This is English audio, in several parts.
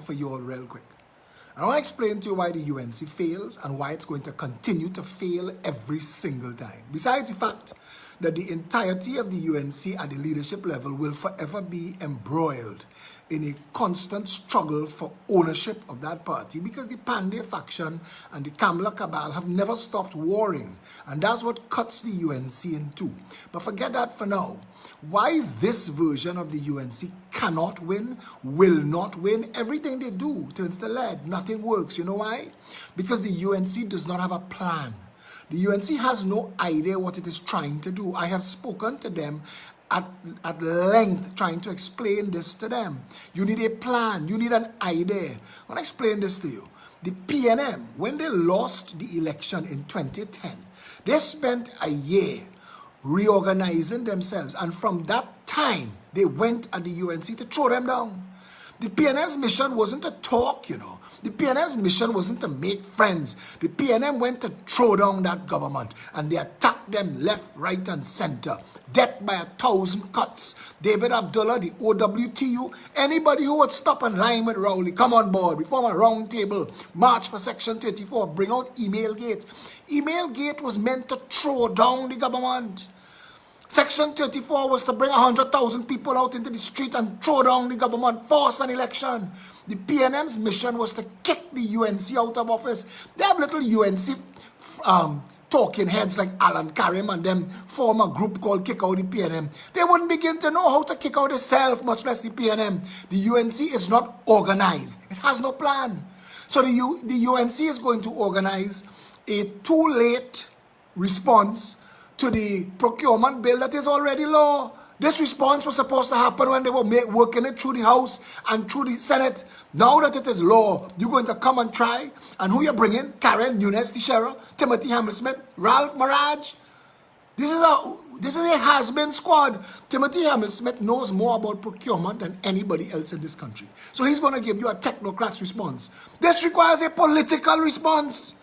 for you all real quick. I want to explain to you why the UNC fails and why it's going to continue to fail every single time. Besides the fact that the entirety of the UNC at the leadership level will forever be embroiled in a constant struggle for ownership of that party, because the Pandey faction and the Kamala cabal have never stopped warring, and that's what cuts the UNC in two. But forget that for now. Why this version of the UNC cannot win, will not win, everything they do turns to lead, nothing works. You know why? Because the UNC does not have a plan. The UNC has no idea what it is trying to do. I have spoken to them at length trying to explain this to them. You need a plan. You need an idea. I want to explain this to you. The PNM, when they lost the election in 2010, they spent a year reorganizing themselves. And from that time, they went at the UNC to throw them down. The PNM's mission wasn't to talk, you know. The PNM's mission wasn't to make friends. The PNM went to throw down that government, and they attacked them left, right, and center. Death by 1,000 cuts. David Abdullah, the OWTU, anybody who would stop and line with Rowley, come on board, we form a round table, march for Section 34, bring out Email Gate. Email Gate was meant to throw down the government. Section 34 was to bring 100,000 people out into the street and throw down the government, force an election. The PNM's mission was to kick the UNC out of office. They have little UNC talking heads like Alan Karim and them form a group called Kick Out the PNM. They wouldn't begin to know how to kick out itself, much less the PNM. The UNC is not organized. It has no plan. So the UNC is going to organize a too late response to the procurement bill that is already law. This response was supposed to happen when they were working it through the House and through the Senate. Now that it is law, you're going to come and try. And who you're bringing? Karen Nunes Teixeira, Timothy Hammersmith, Ralph Maraj. This is a has-been squad. Timothy Hammersmith knows more about procurement than anybody else in this country. So he's going to give you a technocrat's response. This requires a political response.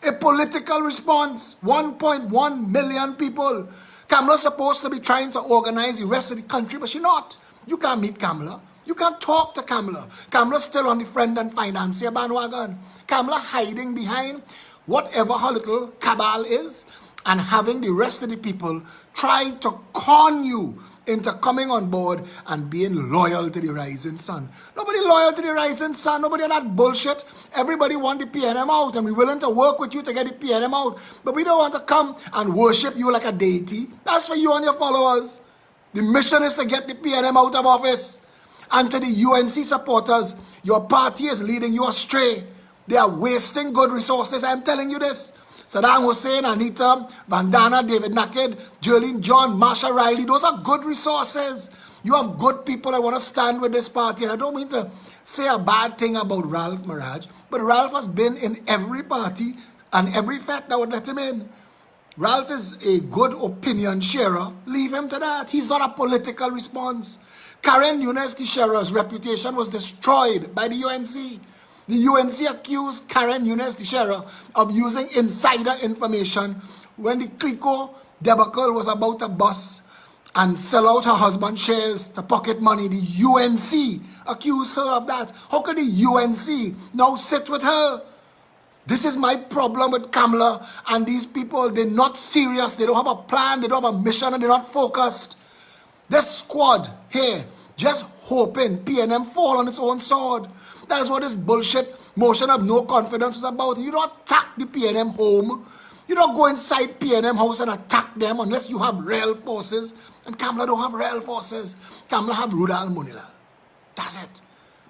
A political response. 1.1 million people. Kamala's supposed to be trying to organize the rest of the country, but she's not. You can't meet Kamala. You can't talk to Kamala. Kamala's still on the friend and financier bandwagon. Kamala hiding behind whatever her little cabal is and having the rest of the people try to con you into coming on board and being loyal to the rising sun. Nobody loyal to the rising sun. Nobody on that bullshit. Everybody want the PNM out, and we're willing to work with you to get the PNM out. But we don't want to come and worship you like a deity. That's for you and your followers. The mission is to get the PNM out of office. And to the UNC supporters, your party is leading you astray. They are wasting good resources. I'm telling you this. Saddam Hussein, Anita, Vandana, David Naked, Jerlene John, Marsha Riley, those are good resources. You have good people that want to stand with this party. And I don't mean to say a bad thing about Ralph Maraj, but Ralph has been in every party and every fete that would let him in. Ralph is a good opinion sharer. Leave him to that. He's not a political response. Karen Nunes Teixeira's reputation was destroyed by the UNC. The UNC accused Karen Nunes Teixeira of using insider information when the Clico debacle was about to bust and sell out her husband's shares to pocket money. The UNC accused her of that. How could the UNC now sit with her? This is my problem with Kamala and these people. They're not serious. They don't have a plan. They don't have a mission, and they're not focused. This squad here just hoping PNM fall on its own sword. That is what this bullshit motion of no confidence is about. You don't attack the PNM home. You don't go inside PNM house and attack them unless you have real forces. And Kamala don't have real forces. Kamala have Rudal Munilal. That's it.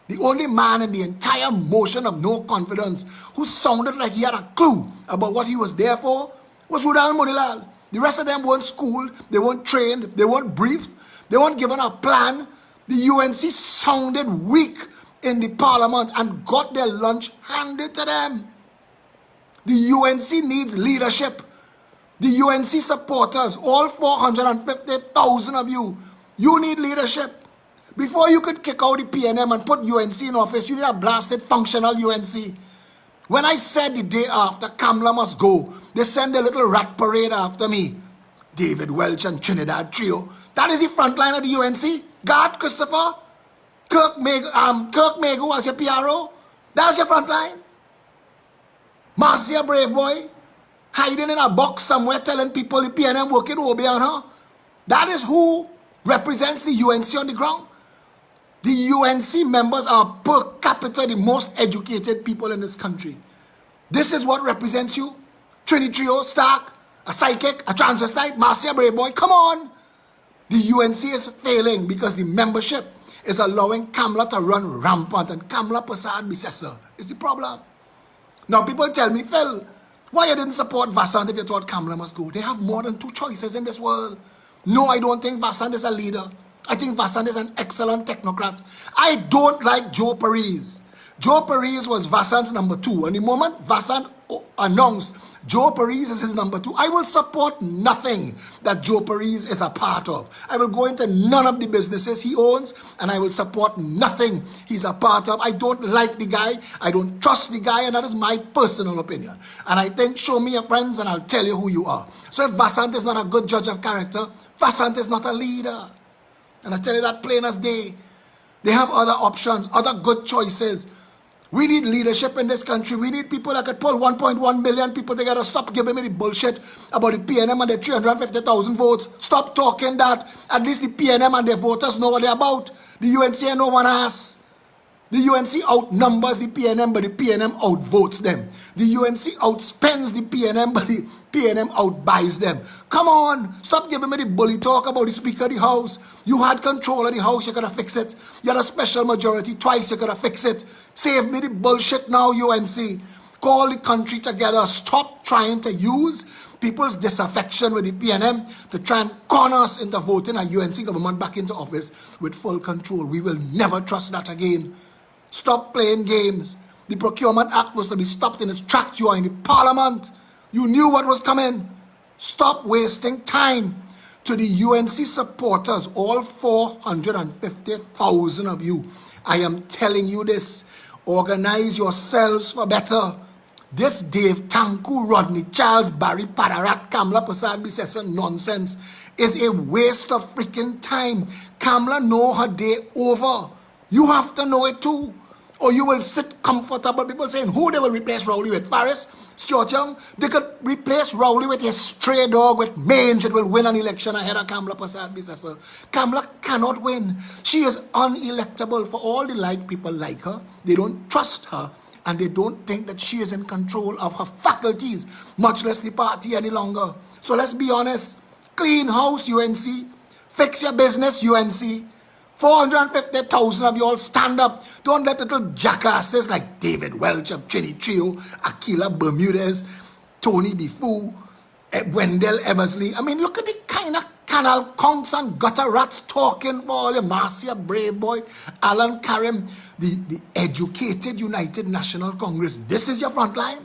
The only man in the entire motion of no confidence who sounded like he had a clue about what he was there for was Rudal Munilal. The rest of them weren't schooled. They weren't trained. They weren't briefed. They weren't given a plan. The UNC sounded weak in the parliament and got their lunch handed to them. The UNC needs leadership. The UNC supporters, all 450,000 of you, you need leadership. Before you could kick out the PNM and put UNC in office, you need a blasted functional UNC. When I said the day after Kamala must go, they send a little rat parade after me. David Welch and Trinidad Trio. That is the front line of the UNC. God, Christopher. Kirk Megu was your PRO. That's your front line. Marcia Brave Boy, hiding in a box somewhere telling people the PNM working OB on her. That is who represents the UNC on the ground. The UNC members are per capita the most educated people in this country. This is what represents you. Trini Trio, Stark, a psychic, a transvestite, Marcia Brave Boy. Come on. The UNC is failing because the membership is allowing Kamla to run rampant, and Kamla Prasad Bisesa is the problem. Now people tell me, Phil, why you didn't support Vasant if you thought Kamla must go? They have more than 2 choices in this world. No, I don't think Vasant is a leader. I think Vasant is an excellent technocrat. I don't like Joe Parise. Joe Parise was Vasant's number 2. And the moment Vasant announced Joe Parise is his number 2, I will support nothing that Joe Parise is a part of. I will go into none of the businesses he owns, and I will support nothing he's a part of. I don't like the guy. I don't trust the guy, and that is my personal opinion. And I think, show me your friends, and I'll tell you who you are. So if Vasant is not a good judge of character, Vasant is not a leader. And I tell you that plain as day. They have other options, other good choices. We need leadership in this country. We need people that could pull 1.1 million people together. Stop giving me the bullshit about the PNM and the 350,000 votes. Stop talking that. At least the PNM and their voters know what they're about. The UNC and no one has. The UNC outnumbers the PNM, but the PNM outvotes them. The UNC outspends the PNM, but the PNM outbuys them. Come on, stop giving me the bully talk about the Speaker of the House. You had control of the House, you could have fixed it. You had a special majority twice, you could have fixed it. Save me the bullshit now, UNC. Call the country together. Stop trying to use people's disaffection with the PNM to try and corner us into voting a UNC government back into office with full control. We will never trust that again. Stop playing games. The Procurement Act was to be stopped in its tracks. You are in the Parliament. You knew what was coming. Stop wasting time. To the UNC supporters, all 450,000 of you, I am telling you this. Organize yourselves for better. This Dave Tanku, Rodney Charles, Barry Padarat, Kamla Prasad Bisesa nonsense is a waste of freaking time. Kamla know her day over. You have to know it too. Or you will sit comfortable. People saying who they will replace Rowley with? Faris? Stuart Young? They could replace Rowley with a stray dog with mange. It will win an election ahead of Kamla Prasad Bisesa. Kamla cannot win. She is unelectable. For all the people like her. They don't trust her. And they don't think that she is in control of her faculties. Much less the party any longer. So let's be honest. Clean house, UNC. Fix your business, UNC. 450,000 of you all stand up. Don't let little jackasses like David Welch of Trini Trio, Aquila Bermudez, Tony DeFoo, Wendell Eversley. I mean, look at the kind of canal conks and gutter rats talking for all your Marcia Brave Boy, Alan Karim, the educated United National Congress. This is your front line.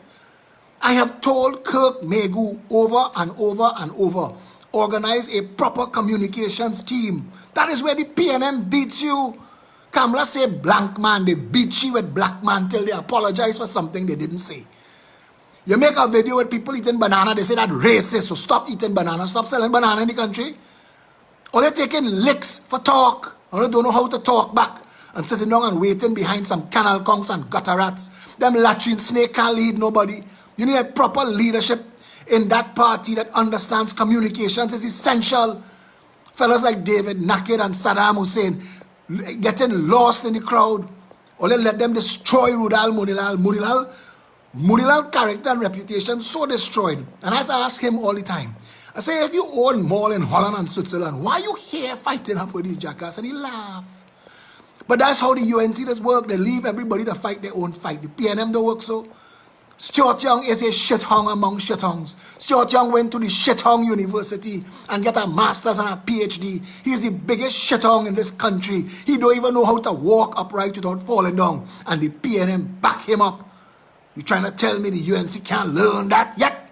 I have told Kirk Megu over and over and over, organize a proper communications team. That is where the PNM beats you. Kamla say blank man, they beat you with black man till they apologize for something they didn't say. You make a video with people eating banana, they say that racist, so stop eating banana, stop selling banana in the country. Or they're taking licks for talk, or they don't know how to talk back, and sitting down and waiting behind some canal conks and gutter rats. Them latrine snake can't lead nobody. You need a proper leadership in that party that understands communications is essential. Fellas like David Naked and Saddam Hussein getting lost in the crowd. Or they let them destroy Rudal Munilal. Munilal character and reputation so destroyed. And as I ask him all the time, I say, if you own mall in Holland and Switzerland, why are you here fighting up with these jackasses? And he laughed. But that's how the UNC does work. They leave everybody to fight their own fight. The PNM don't work so. Stuart Young is a shithong among shithongs. Stuart Young went to the shithong university and got a master's and a PhD. He's the biggest shithong in this country. He don't even know how to walk upright without falling down. And the PNM back him up. You trying to tell me the UNC can't learn that yet?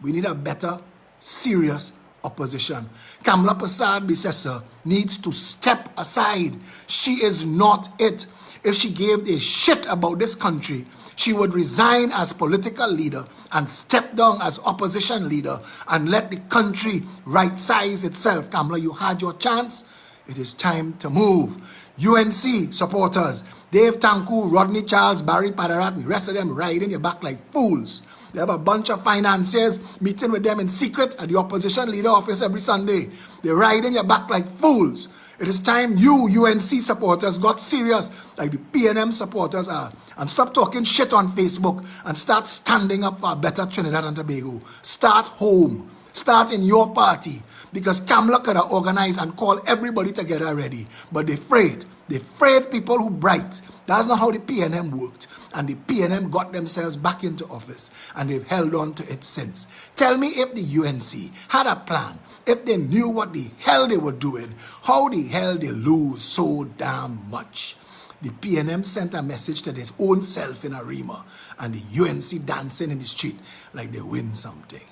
We need a better, serious opposition. Kamla Prasad Bisesa needs to step aside. She is not it. If she gave a shit about this country, she would resign as political leader and step down as opposition leader and let the country right-size itself. Kamla, you had your chance. It is time to move. UNC supporters, Dave Tanku, Rodney Charles, Barry Padarat, and the rest of them riding your back like fools. They have a bunch of financiers meeting with them in secret at the opposition leader office every Sunday. They ride in your back like fools. It is time you, UNC supporters, got serious like the PNM supporters are and stop talking shit on Facebook and start standing up for a better Trinidad and Tobago. Start home. Start in your party, because Kamla could have organized and called everybody together already. But they're afraid. They're afraid people who bright. That's not how the PNM worked. And the PNM got themselves back into office, and they've held on to it since. Tell me if the UNC had a plan, if they knew what the hell they were doing, how the hell they lose so damn much. The PNM sent a message to their own self in Arima, and the UNC dancing in the street like they win something.